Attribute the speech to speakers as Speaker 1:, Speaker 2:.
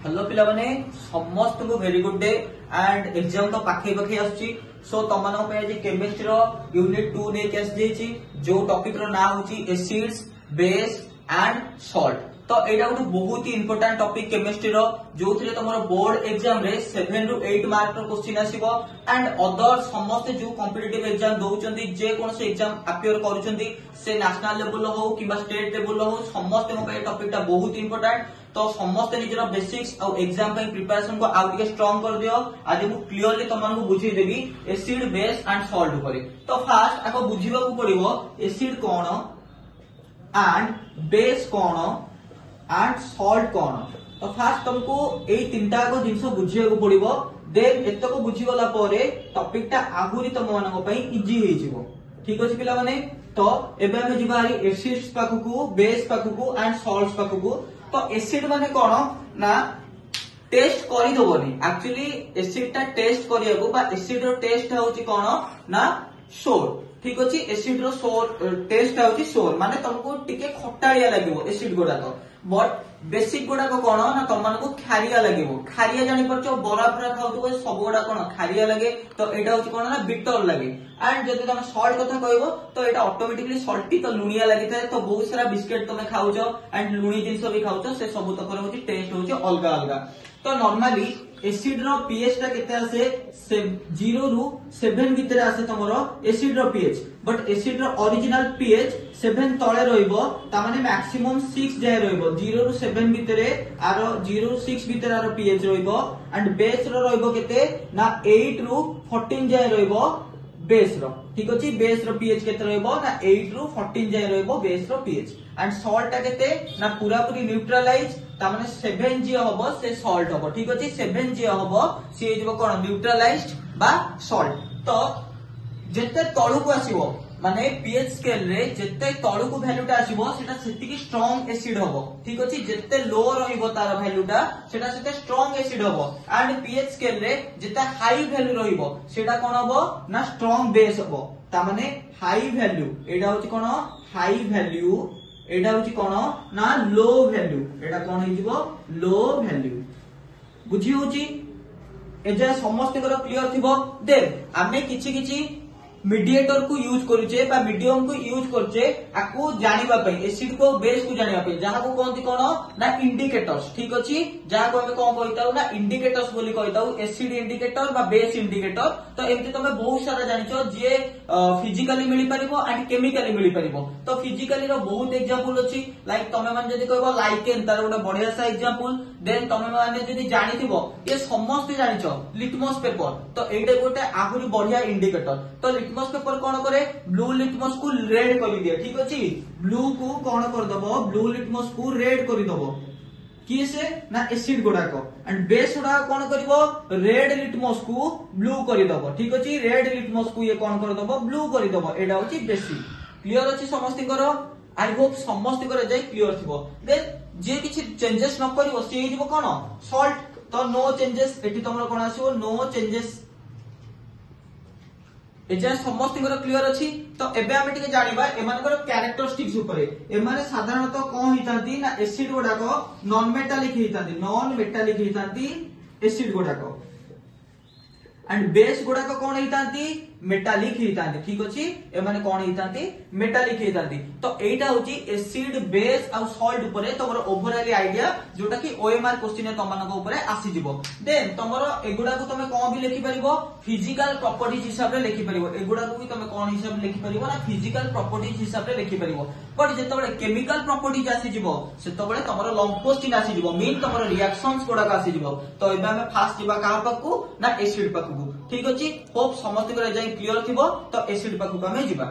Speaker 1: Hello पिला माने समस्त को very good day and exam तो पाखे पाखे आछी सो तमन पे आज केमिस्ट्री रो यूनिट 2 ने केस देछि जो टॉपिक रो नाम होछि एसिड्स बेस एंड सॉल्ट। तो एटा गोटे बहुत ही इंपोर्टेंट टॉपिक केमिस्ट्री रो जो थरे तमरो बोर्ड एग्जाम रे 7 रु 8 मार्क रो क्वेश्चन आसीबो एंड अदर समस्त जो कॉम्पिटिटिव एग्जाम दोउचंदी जे कोनसे एग्जाम अपियर करूचंदी से नेशनल लेवल हो किबा स्टेट लेवल हो समस्त मो पे टॉपिक ता बहुत इंपोर्टेंट। तो समस्त निजर बेसिक्स और एग्जाम पे प्रिपरेशन को आउ टिके स्ट्रांग कर दियो। आज मु क्लियरली तमन को बुझी देबी एसिड बेस एंड सॉल्ट ऊपर। तो फास्ट आको बुझिबा को पड़िबो एसिड कोन एंड बेस कोन एंड सॉल्ट कोन। तो फास्ट तुमको ए तीनटा को जिंस बुझिया को पड़िबो देन एत को बुझी गला परे टॉपिक ता आगुरी तम मानको पई इजी हे जिवो। ठीक अछि पिला माने। तो एबे हम जिबारी एसिड्स पाखकू बेस पाखकू एंड सॉल्ट्स पाखकू। तो एसिड माने कोन ना टेस्ट करि दबोनी एक्चुअली एसिड ता टेस्ट करियाको बा एसिड रो टेस्ट होची कोन ना सोर। ठीक अछि एसिड रो सोर टेस्ट होची सोर माने तुमको टिके खट्टालिया लागिवो एसिड गोडा। तो बट बेसिक गोडा को कोन ना तुम मानको खारिया लागिवो। खारिया जानि परछो बरा बरा खाउतो सब गोडा कोन खारिया लागे। तो एटा होची कोन ना बिटर लागे एंड जदि तुम सॉल्ट कथा कहबो तो एटा ऑटोमेटिकली सॉल्टी तो लुणिया लागि थाए। तो बहुत सारा बिस्किट तुम खाउछो एंड लुणी जिंस भी खाउछो से सब तकर होची टेस्ट होची अलगा अलगा। तो नॉर्मली एसिड रो पीएच ता केते आसे 0 रु 7 भीतर आसे तमरो एसिड रो पीएच बट एसिड रो ओरिजिनल पीएच 7 तळे रहइबो ता माने मैक्सिमम 6 जाय रहइबो 0 रु 7 भीतरे आरो 0 रु 6 भीतर आरो पीएच रहइबो एंड बेस रो रहइबो केते ना 8 रु 14 जाय रहइबो बेस रो। ठीक अछि बेस रो पीएच केते रहइबो ना 8 रु 14 जाय रहइबो बेस रो पीएच एंड सॉल्ट ता केते ना पूरा पूरी न्यूट्रलाइज ता माने 7 जी हबो से सॉल्ट हबो। ठीक अछि 7 जी हबो से जेबो कोन न्यूट्रलाइज्ड बा सॉल्ट। तो जेते तळु को आसीबो माने पीएच स्केल रे जेते तळु को वैल्यू ता आसीबो सेटा सेति की स्ट्रांग एसिड हबो। ठीक अछि जेते लो रहिबो तार वैल्यू ता सेटा सेते स्ट्रांग एसिड हबो एंड पीएच स्केल रे जेते हाई वैल्यू रहिबो सेटा कोन हबो ना स्ट्रांग बेस हबो। ता माने हाई वैल्यू एडा होची कोन हाई वैल्यू एडा होची कोन ना लो वैल्यू एडा कोन हिजिबो लो वैल्यू। बुझी होची एजा समस्त कर क्लियर थिबो। देन आमे किछि किछि मीडिएटर को यूज करूचे बा मीडियम को यूज करचे आकु जानिबा पई एसिड को बेस को जानिबा पई जहा को कोनती कोन ना इंडिकेटर्स। ठीक अछि जहा को हमें कोन कहिताउ ना इंडिकेटर्स बोली कहिताउ एसिड इंडिकेटर बा बेस इंडिकेटर। तो एमति तमे बहुत सारा जानिचो जे फिजिकली मिली परिबो एंड केमिकली मिली परिबो। तो फिजिकली रो बहुत एग्जांपल अछि लाइक तमे मान जदी कहबो लाइकेन तार गोटे बढ़िया सा एग्जांपल। देन तमे माने जदी जानिथिबो ये समस्त जानिचो लिटमस पेपर। तो एटा गोटे आहुरी बढ़िया इंडिकेटर। तो लिटमस पेपर कोन करे ब्लू लिटमस को रेड कर दिया। ठीक अछि ब्लू को कोन कर दबो ब्लू लिटमस को रेड कर दबो किसे ना एसिड गोडा को एंड बेस गोडा कोन करबो रेड लिटमस को ब्लू कर दबो। ठीक अछि रेड लिटमस को ये कोन कर दबो ब्लू कर दबो एडा होची बेसिक। क्लियर अछि समस्त करो आई होप समस्त करे जाय क्लियर थिबो। देन जे किछि चेंजेस न करिवो से हिजबो कोन सॉल्ट। तो नो चेंजेस एठी तमरो कोन आसीबो नो चेंजेस एजा समस्त कर क्लियर अछि। तो एबे हम टिके जानिबा एमानकर कैरेक्टरिस्टिक्स ऊपर। एमाने साधारणतः कोन हितांती ना एसिड गोडा को नॉन मेटालिक हितांती एसिड गोडा को एंड बेस गोडा को कोन हितांती मेटालिक हितांती। ठीक अछि एमाने कोन हितांती मेटालिक हितांती। तो एटा होची एसिड बेस आ सॉल्ट ऊपर तमरो ओवरऑल आईडिया जोटा कि ओएमआर क्वेश्चन तमनक ऊपर आसी जिवो। देन तमरो एगुडा को तमे कोन भी लिखि परिबो फिजिकल प्रॉपर्टीज हिसाब रे लिखि परिबो। एगुडा को भी तमे कोन हिसाब लिखि परिबो ना फिजिकल प्रॉपर्टीज हिसाब रे लिखि परिबो। बट जेतबेले केमिकल प्रॉपर्टीज आसी जिवो सेतबेले तमरो लॉन्ग क्वेश्चन आसी जिवो मीन तमरो रिएक्शंस गोडा आसी जिवो। तो एबे हम फास्ट जिबा का पाकू ना एसिड पाकू। ठीक अछि होप समस्त करे जाय क्लियर थिबो। तो एसिड पाकू हमें जिबा।